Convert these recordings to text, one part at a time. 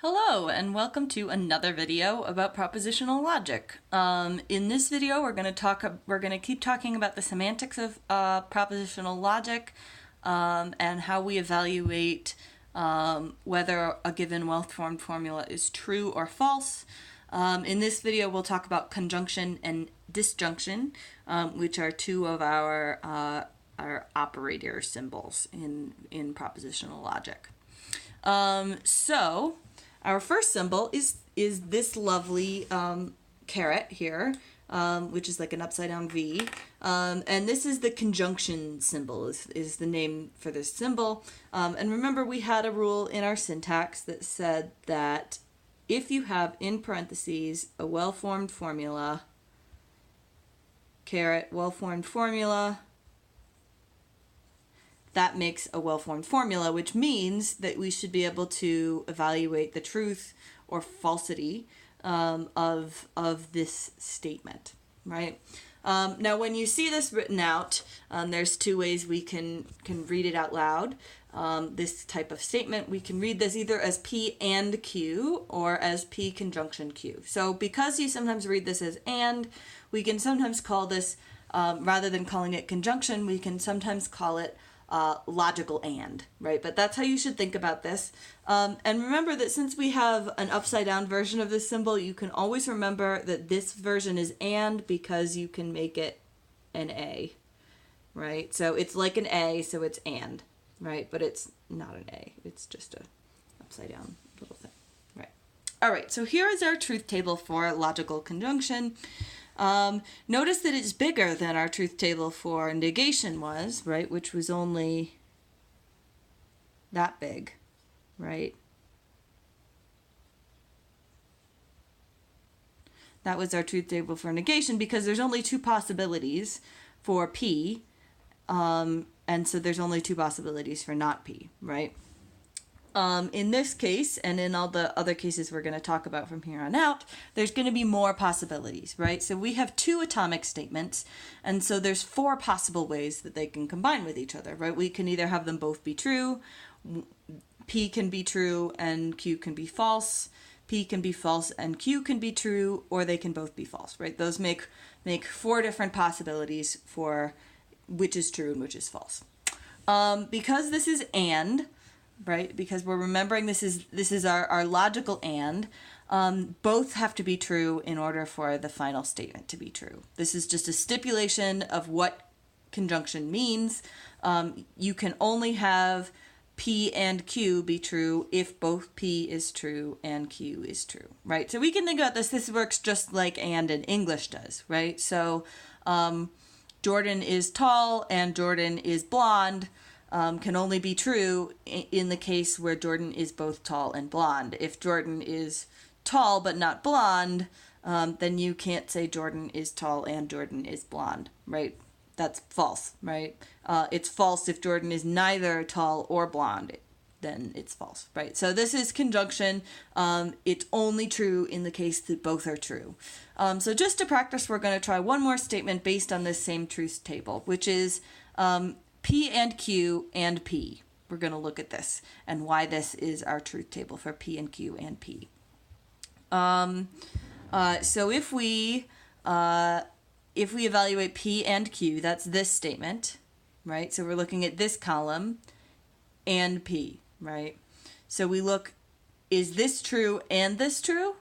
Hello and welcome to another video about propositional logic. In this video we're going to keep talking about the semantics of propositional logic and how we evaluate whether a given well-formed formula is true or false. In this video we'll talk about conjunction and disjunction, which are two of our operator symbols in propositional logic. So our first symbol is this lovely caret here, which is like an upside down V. And this is the conjunction symbol, is the name for this symbol. And remember, we had a rule in our syntax that said that if you have in parentheses a well-formed formula, caret well-formed formula, that makes a well-formed formula, which means that we should be able to evaluate the truth or falsity of this statement, right? Now, when you see this written out, there's two ways we can read it out loud. This type of statement, we can read this either as P and Q or as P conjunction Q. So because you sometimes read this as and, we can sometimes call this, rather than calling it conjunction, we can sometimes call it logical and, right? But that's how you should think about this. And remember that since we have an upside down version of this symbol, you can always remember that this version is and because you can make it an A, right? So it's like an A, so it's and, right? But it's not an A. It's just a upside down little thing, right? All right, so here is our truth table for logical conjunction. Notice that it's bigger than our truth table for negation was, right, which was only that big, right? That was our truth table for negation because there's only two possibilities for P, and so there's only two possibilities for not P, right? In this case, and in all the other cases we're going to talk about from here on out, there's going to be more possibilities, right? So we have two atomic statements, and so there's four possible ways that they can combine with each other, right? We can either have them both be true, P can be true and Q can be false, P can be false and Q can be true, or they can both be false, right? Those make four different possibilities for which is true and which is false. Because this is and, right, because we're remembering this is our logical and, both have to be true in order for the final statement to be true. This is just a stipulation of what conjunction means. You can only have P and Q be true if both P is true and Q is true, right? So we can think about this. This works just like and in English does, right? So Jordan is tall and Jordan is blonde. Can only be true in the case where Jordan is both tall and blonde. If Jordan is tall but not blonde, then you can't say Jordan is tall and Jordan is blonde, right? That's false, right? It's false if Jordan is neither tall or blonde, then it's false, right? So this is conjunction. It's only true in the case that both are true. So just to practice, we're going to try one more statement based on this same truth table, which is P and Q and P. We're going to look at this and why this is our truth table for P and Q and P. So if we evaluate P and Q, that's this statement, right? So we're looking at this column and P, right? So we look, is this true and this true?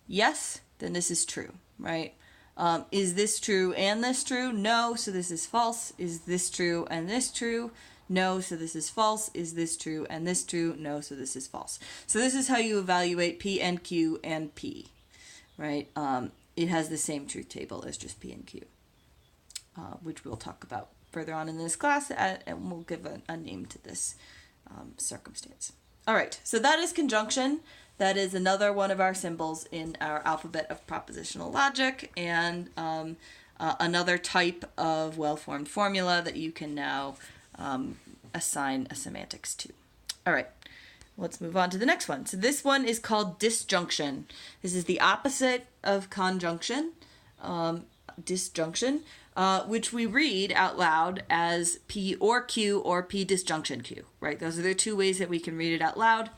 Yes, then this is true, right? Is this true and this true? No, so this is false. Is this true and this true? No, so this is false. Is this true and this true? No, so this is false. So this is how you evaluate P and Q and P, right? It has the same truth table as just P and Q, which we'll talk about further on in this class, and we'll give a name to this circumstance. All right, so that is conjunction. That is another one of our symbols in our alphabet of propositional logic, and another type of well-formed formula that you can now assign a semantics to. All right, let's move on to the next one. So this one is called disjunction. This is the opposite of conjunction, disjunction, which we read out loud as P or Q or P disjunction Q, right? Those are the two ways that we can read it out loud.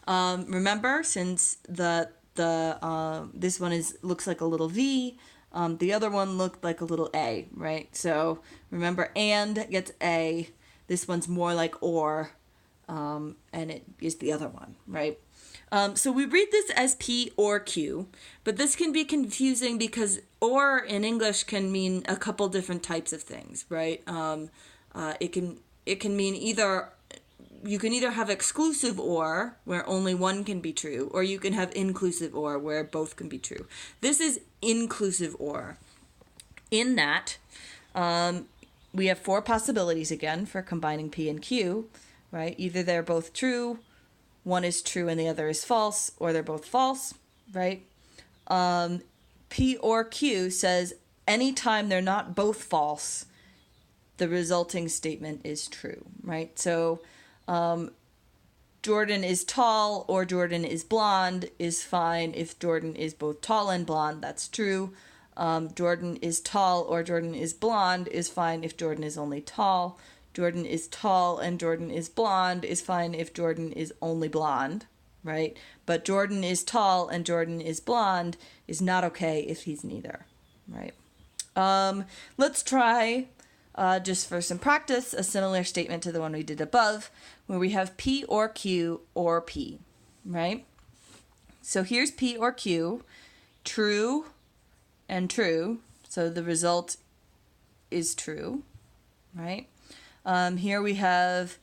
Remember, since this one looks like a little V, the other one looked like a little A, right? So remember, and gets A. This one's more like or, and it is the other one, right? So we read this as P or Q, but this can be confusing because or in English can mean a couple different types of things, right? It can mean either, you can either have exclusive or, where only one can be true, or you can have inclusive or, where both can be true. This is inclusive or. In that, we have 4 possibilities again for combining P and Q, right? Either they're both true, one is true and the other is false, or they're both false, right? P or Q says anytime they're not both false, the resulting statement is true, right? So Jordan is tall or Jordan is blonde is fine if Jordan is both tall and blonde, that's true. Jordan is tall or Jordan is blonde is fine if Jordan is only tall. Jordan is tall and Jordan is blonde is fine if Jordan is only blonde, right? But Jordan is tall and Jordan is blonde is not okay if he's neither, right? Let's try, just for some practice, a similar statement to the one we did above, where we have P or Q or P, right? So here's P or Q, true and true, so the result is true, right? Here we have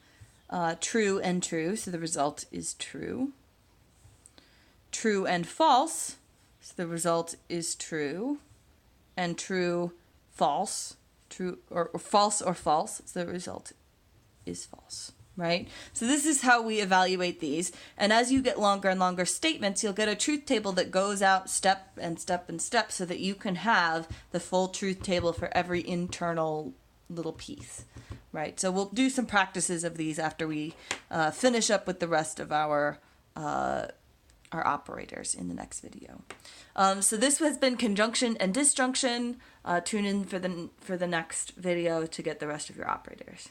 true and true, so the result is true. True and false, so the result is true. And true, false, true or false or false, so the result is false, right? So this is how we evaluate these. And as you get longer and longer statements, you'll get a truth table that goes out step and step and step so that you can have the full truth table for every internal little piece, right? So we'll do some practices of these after we finish up with the rest of our operators in the next video. So this has been conjunction and disjunction. Tune in for the next video to get the rest of your operators.